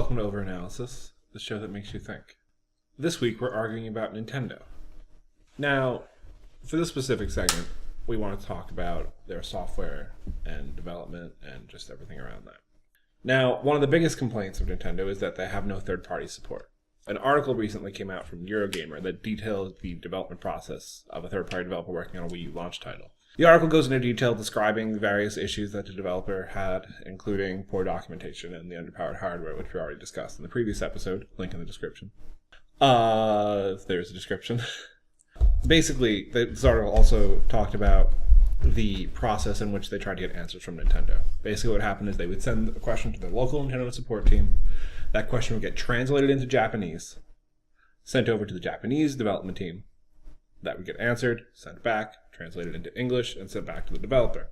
Welcome to OverAnalysis, the show that makes you think. This week we're arguing about Nintendo. Now, for this specific segment, we want to talk about their software and development and just everything around that. Now, one of the biggest complaints of Nintendo is that they have no third-party support. An article recently came out from Eurogamer that details the development process of a third-party developer working on a Wii U launch title. The article goes into detail describing the various issues that the developer had, including poor documentation and the underpowered hardware, which we already discussed in the previous episode. Link in the description. There's a description. Basically, this article also talked about the process in which they tried to get answers from Nintendo. Basically, what happened is they would send a question to their local Nintendo support team. That question would get translated into Japanese, sent over to the Japanese development team. That would get answered, sent back, translated into English, and sent back to the developer.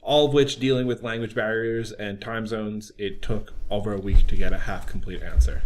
All of which, dealing with language barriers and time zones, it took over a week to get a half-complete answer.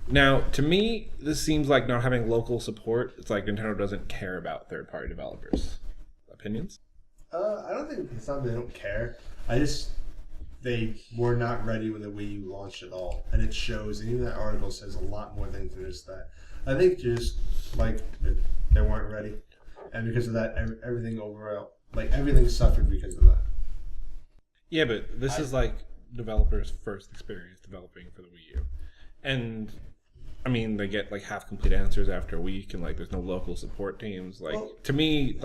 Now, to me, this seems like not having local support. It's like Nintendo doesn't care about third-party developers. Opinions? I don't think it's not that they don't care. They were not ready when the Wii U launched at all. And it shows, and even that article says a lot more things than just that. I think just, they weren't ready. And because of that, everything overall, everything suffered because of that. Yeah, but this is developers' first experience developing for the Wii U. And, I mean, they get half-complete answers after a week, and there's no local support teams. To me,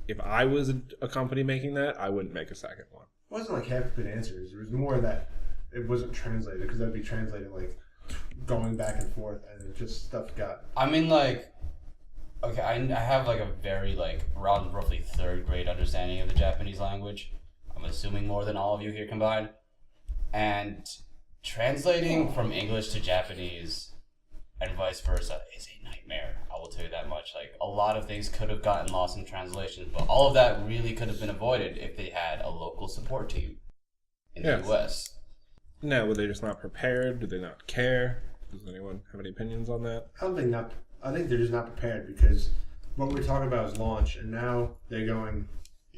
if I was a company making that, I wouldn't make a second one. It wasn't half-complete answers. There was more that it wasn't translated, because that would be translated going back and forth, and it just stuff got... I mean, okay, I have a very around roughly third grade understanding of the Japanese language. I'm assuming more than all of you here combined. And translating from English to Japanese and vice versa is a nightmare. I will tell you that much. A lot of things could have gotten lost in translation, but all of that really could have been avoided if they had a local support team in the US. No, were they just not prepared? Did they not care? Does anyone have any opinions on that? I think they're just not prepared, because what we're talking about is launch, and now they're going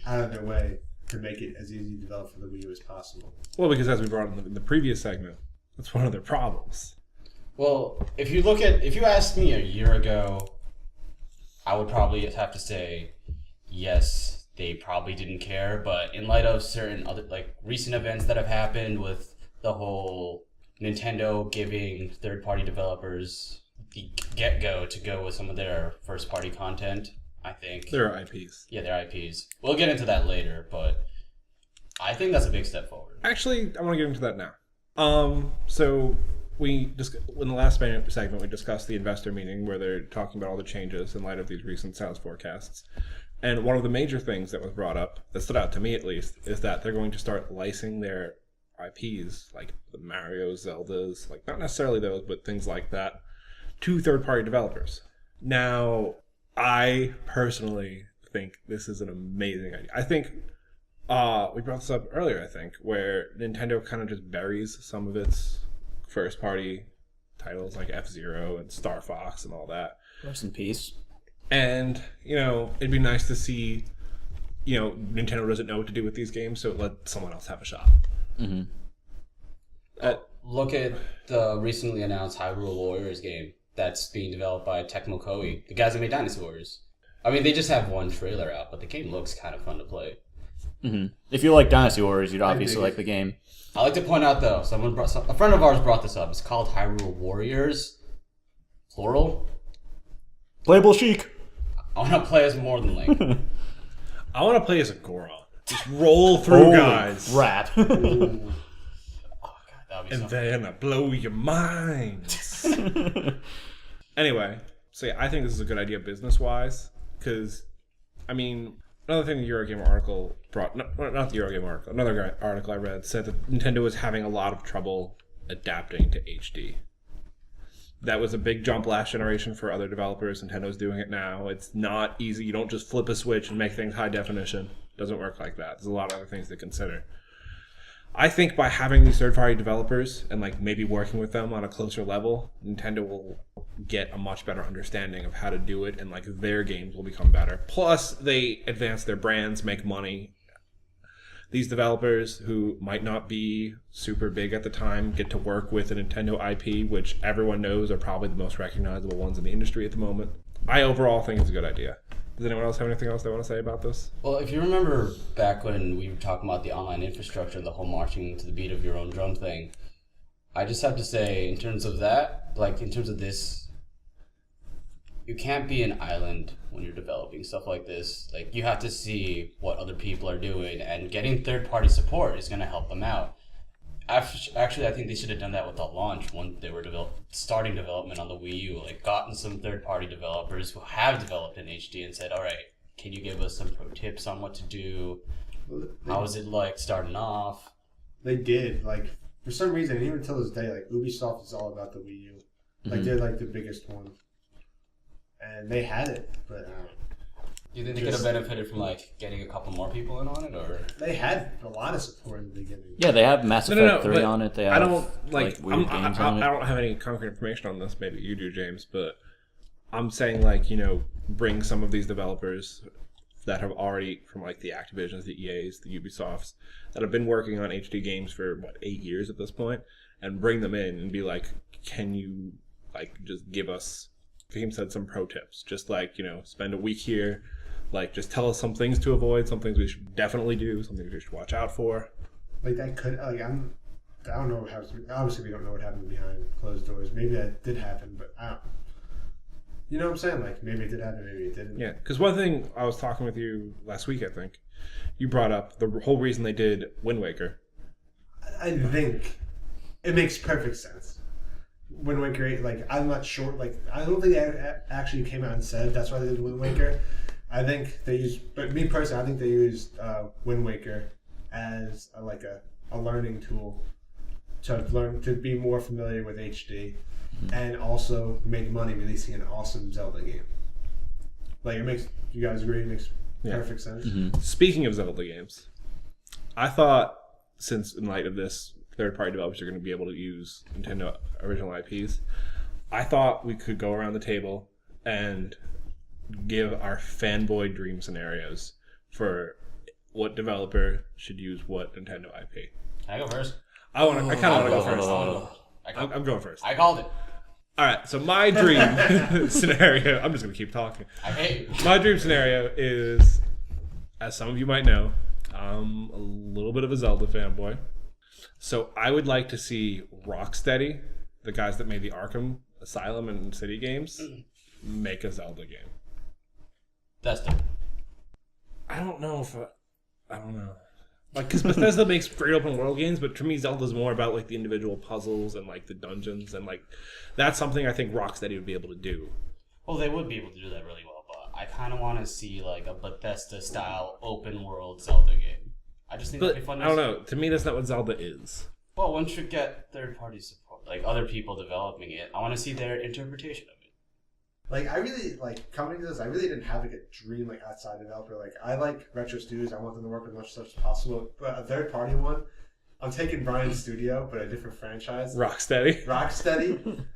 out of their way to make it as easy to develop for the Wii U as possible. Well, because as we brought up in the previous segment, that's one of their problems. Well, if you asked me a year ago, I would probably have to say, yes, they probably didn't care, but in light of certain other, recent events that have happened with the whole Nintendo giving third-party developers the get-go to go with some of their first-party content, I think... Their IPs. Yeah, their IPs. We'll get into that later, but I think that's a big step forward. Actually, I want to get into that now. So in the last segment, we discussed the investor meeting where they're talking about all the changes in light of these recent sales forecasts. And one of the major things that was brought up, that stood out to me at least, is that they're going to start licensing their IPs, like the Mario, Zeldas, not necessarily those, but things like that, to third-party developers. Now, I personally think this is an amazing idea. I think we brought this up earlier, where Nintendo kind of just buries some of its first-party titles like F-Zero and Star Fox and all that. Rest in peace. And, it'd be nice to see, Nintendo doesn't know what to do with these games, so let someone else have a shot. Mm-hmm. Look at the recently announced Hyrule Warriors game that's being developed by Tecmo Koei, the guys that made Dynasty Warriors. I mean, they just have one trailer out, but the game looks kind of fun to play. Mm-hmm. If you like Dynasty Warriors, you'd obviously like the game. I like to point out, though, a friend of ours brought this up. It's called Hyrule Warriors, plural. Playable Sheik. I want to play as more than Link. I want to play as a Goron. Just roll through, guys. Rap. Oh, God, that'd be and then I blow your minds. Anyway, so yeah, I think this is a good idea business-wise, because, another thing the Eurogamer article brought, not the Eurogamer article, another article I read said that Nintendo was having a lot of trouble adapting to HD. That was a big jump last generation for other developers. Nintendo's doing it now. It's not easy. You don't just flip a switch and make things high definition. It doesn't work like that. There's a lot of other things to consider. I think by having these third-party developers and maybe working with them on a closer level, Nintendo will get a much better understanding of how to do it, and their games will become better. Plus, they advance their brands, make money. these developers who might not be super big at the time get to work with a Nintendo IP, which everyone knows are probably the most recognizable ones in the industry at the moment. I overall think it's a good idea. Does anyone else have anything else they want to say about this? Well, if you remember back when we were talking about the online infrastructure and the whole marching to the beat of your own drum thing, I just have to say, in terms of that, like in terms of this, you can't be an island when you're developing stuff like this. Like, you have to see what other people are doing, and getting third-party support is going to help them out. Actually, I think they should have done that with the launch when they were starting development on the Wii U. Like, gotten some third-party developers who have developed in HD and said, all right, can you give us some pro tips on what to do? How is it like starting off? They did. Like, for some reason, even till this day, like, Ubisoft is all about the Wii U. Like, they're like the biggest one. And they had it, but do you think they could have benefited from like getting a couple more people in on it, or they had a lot of support in the beginning? Yeah, they have Mass Effect 3 on it. They have I don't like weird games on it. I don't have any concrete information on this. Maybe you do, James, but I'm saying, like, you know, bring some of these developers that have already, from like the Activisions, the EAs, the Ubisofts, that have been working on HD games for 8 years at this point, and bring them in and be like, can you like just give us, Fahim said, some pro tips, just like, you know, spend a week here, like just tell us some things to avoid, some things we should definitely do, some things we should watch out for. Like, that could, like, I don't know how, obviously we don't know what happened behind closed doors. Maybe that did happen, but I don't, you know what I'm saying? Like, maybe it did happen, maybe it didn't. Yeah, because one thing I was talking with you last week, I think, you brought up the whole reason they did Wind Waker. I think it makes perfect sense. Wind Waker, like, I'm not sure, like, I don't think they actually came out and said that's why they did Wind Waker. I think they used, but me personally, I think they used Wind Waker as a learning tool to be more familiar with HD, and also make money releasing an awesome Zelda game. Like, it makes, you guys agree? It makes perfect sense. Speaking of Zelda games, I thought, since in light of this, third-party developers are going to be able to use Nintendo original IPs, I thought we could go around the table and give our fanboy dream scenarios for what developer should use what Nintendo IP. Can I go first? I kind of want to go first. I'm going first. I called it. All right, so my dream scenario, I'm just going to keep talking. I hate you. My dream scenario is, as some of you might know, I'm a little bit of a Zelda fanboy. So I would like to see Rocksteady, the guys that made the Arkham Asylum and City games, make a Zelda game. That's dope. I don't know. Like, because Bethesda makes great open world games, but to me, Zelda's more about like the individual puzzles and like the dungeons, and like that's something I think Rocksteady would be able to do. Well, they would be able to do that really well, but I kind of want to see like a Bethesda-style open world Zelda game. I just think that'd be fun. I don't know. To me, that's not what Zelda is. Well, one should get third-party support, like other people developing it. I want to see their interpretation of it. Like, I really, like, coming to this, I really didn't have like a dream, like, outside developer. Like, I like Retro Studios. I want them to work with as much stuff as possible. But a third-party one, I'm taking Bryan's studio, but a different franchise. Rocksteady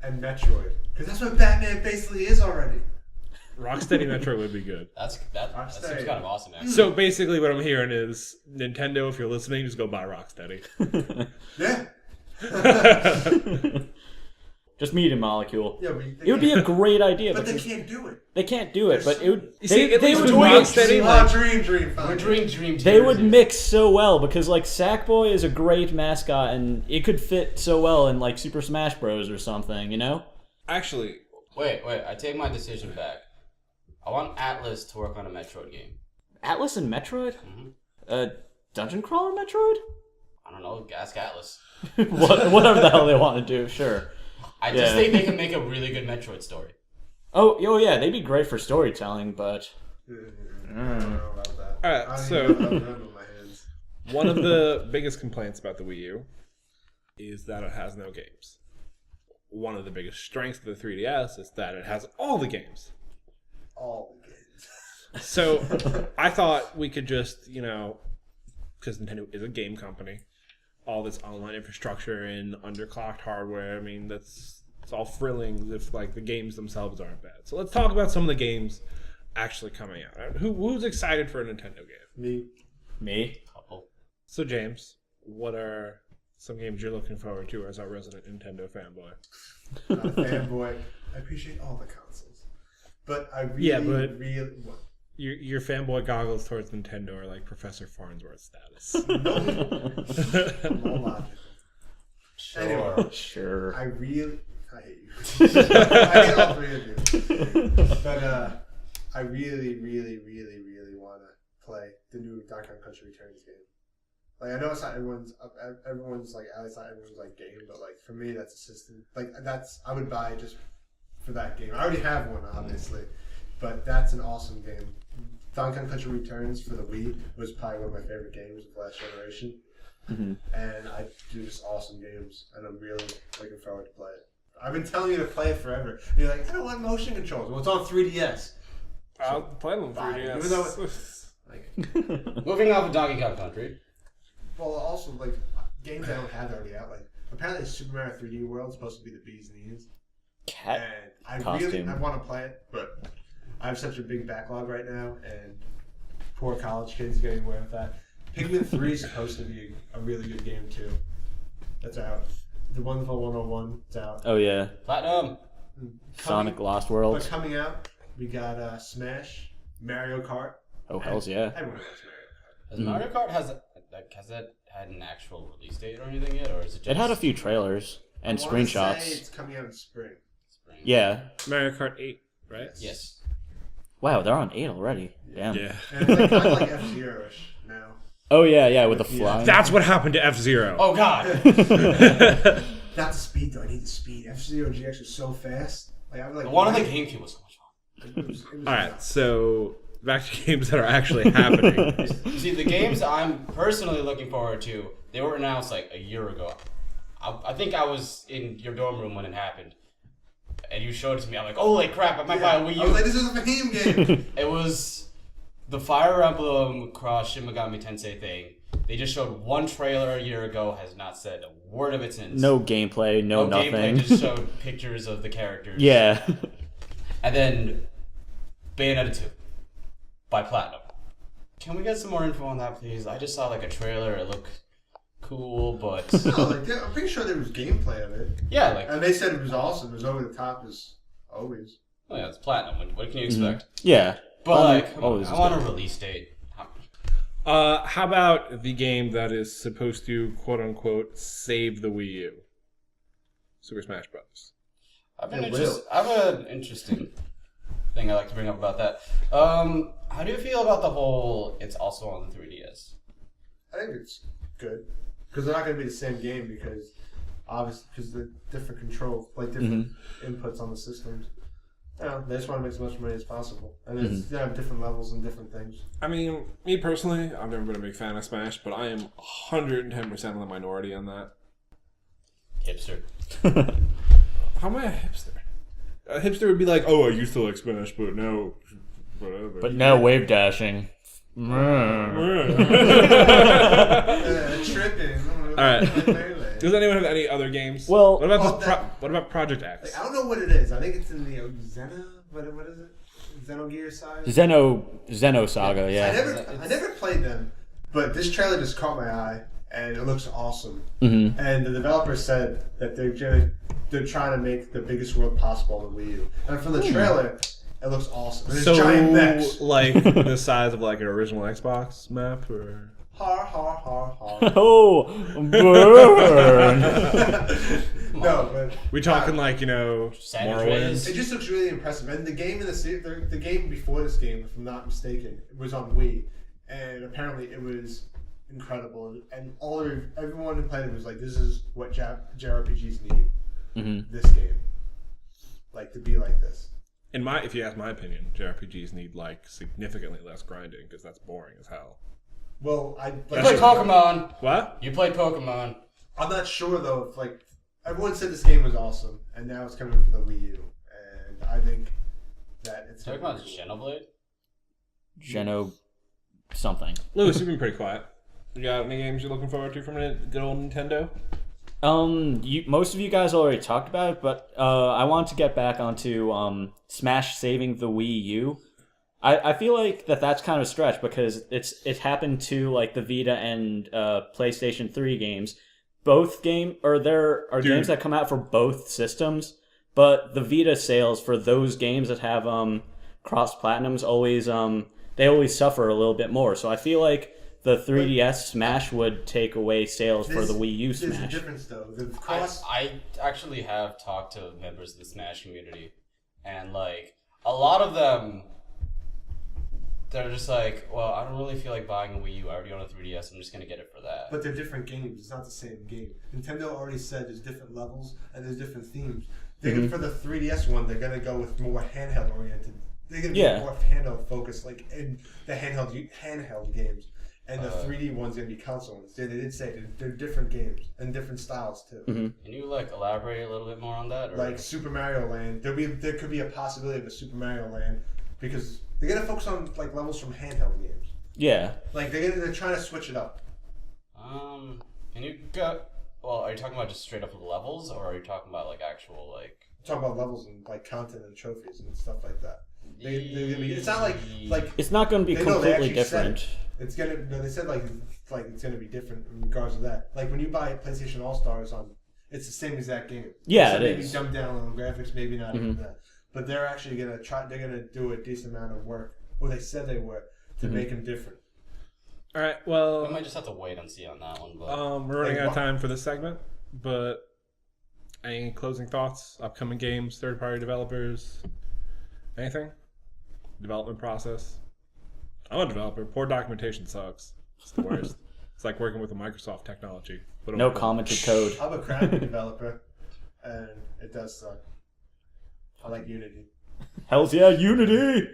And Metroid. Because that's what Batman basically is already. Rocksteady Metroid would be good. That seems kind of awesome, actually. So basically what I'm hearing is, Nintendo, if you're listening, just go buy Rocksteady. Yeah. Just Media Molecule. Yeah, it would be a great idea, but they can't do it. They can't do it, but it would. They would Dream. They would mix so well, because like Sackboy is a great mascot, and it could fit so well in like Super Smash Bros. Or something, you know? Actually, wait, I take my decision back. I want Atlas to work on a Metroid game. Atlas and Metroid? Dungeon crawler Metroid? I don't know. Ask Atlas. Whatever the hell they want to do, sure. I just think they can make a really good Metroid story. Oh yeah, they'd be great for storytelling, but I don't know about that. all right, so one of the biggest complaints about the Wii U is that it has no games. One of the biggest strengths of the 3DS is that it has all the games. All the games. So I thought we could just, because Nintendo is a game company, all this online infrastructure and underclocked hardware, I mean, it's all thrilling if like the games themselves aren't bad. So let's talk about some of the games actually coming out. Who's excited for a Nintendo game? Me. Me? Couple. So James, what are some games you're looking forward to as our resident Nintendo fanboy? Not a fanboy. I appreciate all the consoles, but I really. What? Your fanboy goggles towards Nintendo are like Professor Farnsworth status. More logical. Sure. Anyway, Sure. I hate you. I hate all three of you. But I really want to play the new Donkey Kong Country Returns game. Like, I know it's not everyone's like, it's not everyone's like game, but like for me, that's a system. Like I would buy just for that game. I already have one, obviously, but that's an awesome game. Donkey Kong Country Returns for the Wii was probably one of my favorite games of last generation. Mm-hmm. And I do just awesome games, and I'm really looking forward to play it. I've been telling you to play it forever. And you're like, I don't want motion controls. Well, it's on 3DS. I'll play them 3DS. Even though it's like, Moving off of Donkey Kong Country. well, also like games I don't have already out. Like apparently, Super Mario 3D World is supposed to be the bee's knees. Cat And costume. I want to play it, but I have such a big backlog right now, and poor college kids getting away with that. Pikmin 3 is supposed to be a really good game too. That's out. The Wonderful 101 is out. Oh yeah, Platinum. Sonic Lost But Worlds. coming out, we got Smash, Mario Kart. Oh hells yeah. Everyone loves Mario Kart. Has Mario Kart has that had an actual release date or anything yet, or is it just It had a few trailers and I wanna say screenshots. it's coming out in spring. spring? Yeah. Mario Kart 8, right? Yes. Wow, they're on 8 already. Damn. Yeah. And it's like, kind of like F-Zero-ish now. Oh yeah, with the Yeah. flying. That's what happened to F-Zero. Oh God. Not the speed though. I need the speed. F-Zero GX was so fast. Like I was like The one on the GameCube was so much fun. It was All right, so back to games that are actually happening. You see, the games I'm personally looking forward to, they were announced like a year ago. I think I was in your dorm room when it happened, and you showed it to me. I'm like, holy crap, I might buy a Wii U. I was like, this is a Fahim game. It was the Fire Emblem Cross Shin Megami Tensei thing. They just showed one trailer a year ago, has not said a word of it since. No gameplay, no nothing. Gameplay, just showed pictures of the characters. Yeah. And then Bayonetta 2 by Platinum. Can we get some more info on that, please? I just saw like a trailer. It looked cool, but No, like I'm pretty sure there was gameplay of it, yeah, like and they said it was awesome. It was over the top as always. oh yeah, it's Platinum. What can you expect? Yeah. But like, come on, always I is want a good. release date. How about the game that is supposed to quote unquote save the Wii U? Super Smash Bros. I have an interesting thing I like to bring up about that. How do you feel about the whole? It's also on the 3DS. I think it's good because they're not going to be the same game because obviously because the different control, like different inputs on the systems. You know, they just want to make as much money as possible, and it's they have different levels and different things. I mean, me personally, I've never been a big fan of Smash, but I am 110% in the minority on that. Hipster. How am I a hipster? A hipster would be like, oh, I used to like Smash, but now, whatever. But now wave dashing. Tripping. All right. Does anyone have any other games? Well- what about what about Project X? Like, I don't know what it is. I think it's in the Xena. What is it? Xenogear side. Zeno Saga, yeah. I never played them, but this trailer just caught my eye, and it looks awesome. Mm-hmm. And the developer said that they're trying to make the biggest world possible on the Wii U. And from the trailer, it looks awesome. And there's giant mechs. like the size of like an original Xbox map, or Har har har har. Oh, burn. No, but we talking like San Morrowind? Andreas? it just looks really impressive. And the game in the game before this game, if I'm not mistaken, it was on Wii, and apparently it was incredible. And everyone who played it was like, "This is what JRPGs need. Mm-hmm. This game, like to be like this." If you ask my opinion, JRPGs need like significantly less grinding because that's boring as hell. Well, You played Pokemon. What? You played Pokemon. I'm not sure though if like everyone said this game was awesome, and now it's coming for the Wii U, and I think that it's Talking about Xenoblade. Geno something. Lewis, you've been pretty quiet. You got any games you're looking forward to from a good old Nintendo? Most of you guys already talked about it, but I want to get back onto Smash saving the Wii U. I feel like that's kind of a stretch because it happened to like the Vita and PlayStation 3 games. There are games that come out for both systems, but the Vita sales for those games that have cross platinums always they always suffer a little bit more. So I feel like the 3DS Smash would take away sales for the Wii U Smash. There's a difference though. I actually have talked to members of the Smash community, and like a lot of them, they're just like, well, I don't really feel like buying a Wii U. I already own a 3DS. I'm just gonna get it for that. But they're different games. It's not the same game. Nintendo already said there's different levels and there's different themes. For the 3DS one, they're gonna go with more handheld oriented. They're gonna be more handheld focused, like in the handheld games. And the 3D one's gonna be console ones. They did say they're different games and different styles too. Can you like elaborate a little bit more on that? Or? Like Super Mario Land, there could be a possibility of a Super Mario Land because they're gonna focus on like levels from handheld games. Yeah. Like they're trying to switch it up. Can you go? Well, are you talking about just straight up levels, or are you talking about like actual like? Talk about levels and like content and trophies and stuff like that. It's not like it's not going to be completely different. It's gonna. No, they said like it's gonna be different in regards to that. Like when you buy PlayStation All Stars it's the same exact game. Yeah, so it maybe is. Dumbed down on the graphics, maybe not even that. But they're actually gonna try. They're gonna do a decent amount of work, or they said they were, to make them different. All right. Well, we might just have to wait and see on that one. But we're running out of time for this segment. But any closing thoughts? Upcoming games, third-party developers, anything? Development process. I'm a developer. Poor documentation sucks. It's the worst. It's like working with a Microsoft technology. No commented code. I'm a crappy developer, and it does suck. I like Unity. Hells yeah, Unity!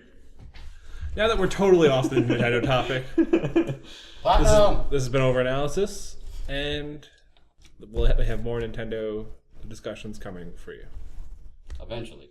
Now that we're totally off the Nintendo topic, this has been OverAnalysis, and we'll have more Nintendo discussions coming for you. Eventually.